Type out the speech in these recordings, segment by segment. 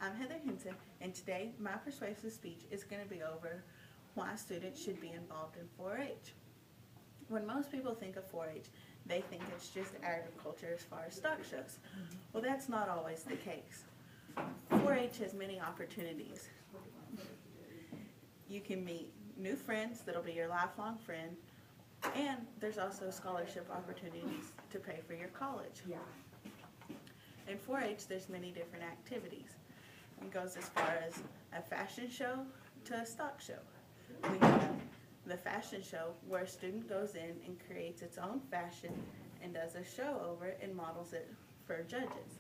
I'm Heather Hinton, and today my persuasive speech is going to be over why students should be involved in 4-H. When most people think of 4-H, they think it's just agriculture as far as stock shows. Well, that's not always the case. 4-H has many opportunities. You can meet new friends that'll be your lifelong friend, and there's also scholarship opportunities to pay for your college. In 4-H, there's many different activities. It goes as far as a fashion show to a stock show. We have the fashion show where a student goes in and creates its own fashion and does a show over it and models it for judges.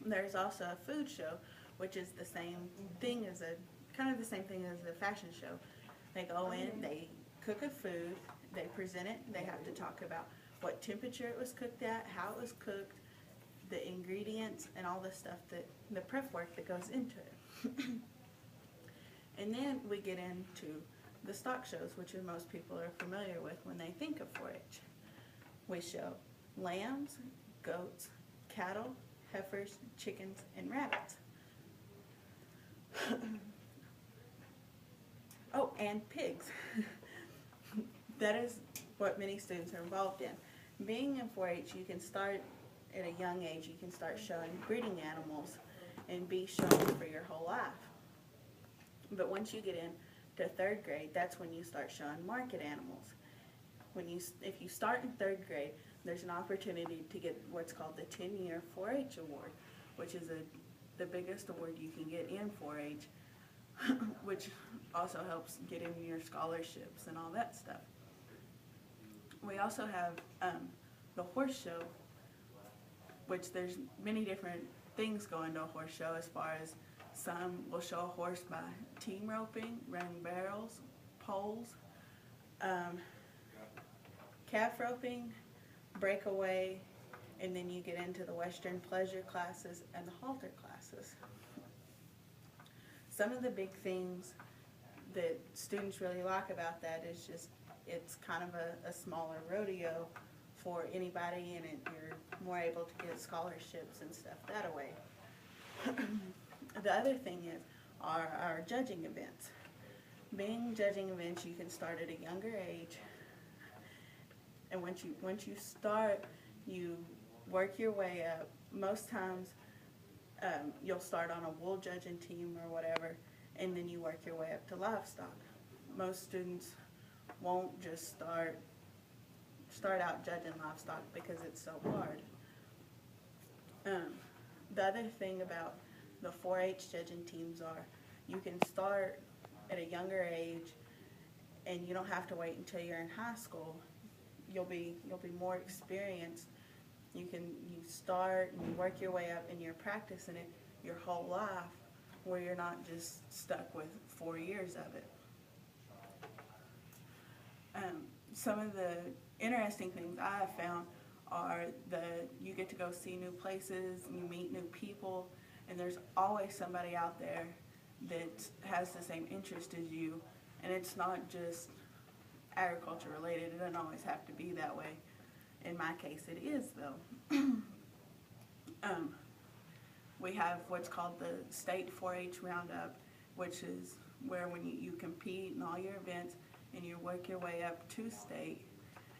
There's also a food show, which is the same thing as kind of the same thing as a fashion show. They go in, they cook a food, they present it, they have to talk about what temperature it was cooked at, how it was cooked, the ingredients, and all the stuff, the prep work that goes into it. And then we get into the stock shows, which most people are familiar with when they think of 4-H. We show lambs, goats, cattle, heifers, chickens, and rabbits. Oh, and pigs. That is what many students are involved in. Being in 4-H, you can start at a young age. You can start showing breeding animals and be shown for your whole life. But once you get into 3rd grade, that's when you start showing market animals. If you start in 3rd grade, there's an opportunity to get what's called the 10-year 4-H award, which is the biggest award you can get in 4-H, which also helps get in your scholarships and all that stuff. We also have the horse show, which there's many different things go into a horse show, as far as some will show a horse by team roping, running barrels, poles, calf roping, breakaway, and then you get into the Western pleasure classes and the halter classes. Some of the big things that students really like about that is just it's kind of a smaller rodeo for anybody, and you're more able to get scholarships and stuff that way. The other thing is our judging events. Being judging events, you can start at a younger age, and once you start, you work your way up. Most times, you'll start on a wool judging team or whatever, and then you work your way up to livestock. Most students won't just start out judging livestock because it's so hard. The other thing about the 4-H judging teams are you can start at a younger age, and you don't have to wait until you're in high school. You'll be more experienced. You start and you work your way up, and you're practicing it your whole life, where you're not just stuck with 4 years of it. Some of the interesting things I have found are you get to go see new places, you meet new people, and there's always somebody out there that has the same interest as you, and it's not just agriculture related. It doesn't always have to be that way. In my case, it is, though. We have what's called the State 4-H Roundup, which is where when you compete in all your events and you work your way up to state.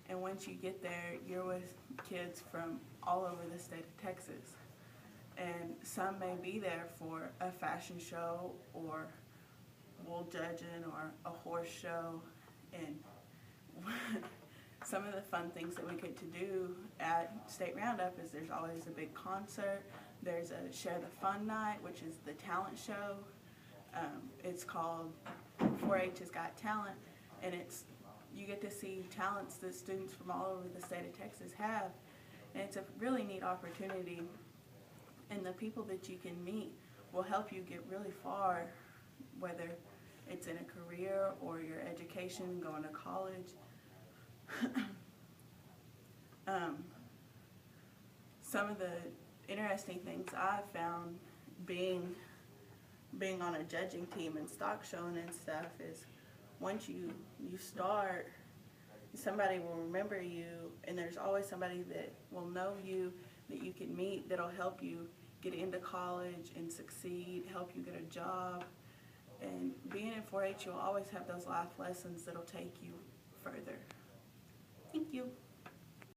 And once you get there, you're with kids from all over the state of Texas. And some may be there for a fashion show or wool judging or a horse show. And some of the fun things that we get to do at State Roundup is there's always a big concert. There's a Share the Fun night, which is the talent show. It's called 4-H has Got Talent, and you get to see talents that students from all over the state of Texas have, and it's a really neat opportunity. And the people that you can meet will help you get really far, whether it's in a career or your education, going to college. Some of the interesting things I've found being on a judging team and stock showing and stuff is once you start, somebody will remember you, and there's always somebody that will know you that you can meet that'll help you get into college and succeed, help you get a job. And being in 4-H, you'll always have those life lessons that'll take you further. Thank you.